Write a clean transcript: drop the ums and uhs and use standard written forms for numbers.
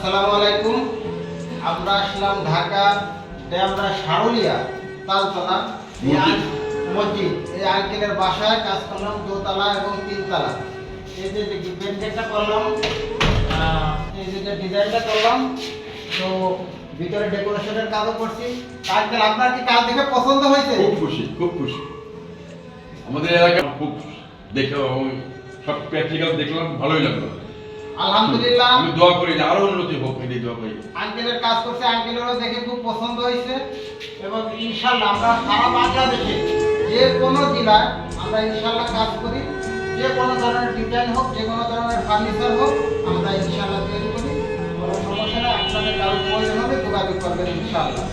আসসালামু আলাইকুম। আমরা আসলাম ঢাকা ডেমরা সারুলিয়া তালতলা মসজিদ। এই আঙ্কেলের বাসায় কাজ করলাম দোতলা এবং তিনতলা। এই যে বেডটা করলাম, এই যে ডিজাইনটা করলাম, তো ভিতরে ডেকোরেশনের কাজও করছি। আঙ্কেল, আপনার কি কাজ দেখে পছন্দ হয়েছে? খুব খুশি, খুব খুশি। আমাদের এলাকা খুব দেখে এবং সব প্র্যাকটিক্যাল দেখলাম, ভালোই লাগলো। আলহামদুলিল্লাহ, আমি দোয়া করি যে আরো উন্নতি হোক, এই দোয়া করি। আঙ্কেলের কাজ করছে, আঙ্কেলেরও দেখে খুব পছন্দ হয়েছে এবং ইনশাল্লাহ আমরা সারা বাংলাদেশে যে কোনো জেলায় আমরা ইনশাল্লাহ কাজ করি। যে কোনো ধরনের ডিজাইন হোক, যে কোনো ধরনের ফার্নিচার হোক, আমরা ইনশাল্লাহ তৈরি করি। কোনো সমস্যা নেই, আপনাদের কারো প্রয়োজন হবে যোগাযোগ করবেন ইনশাল্লাহ।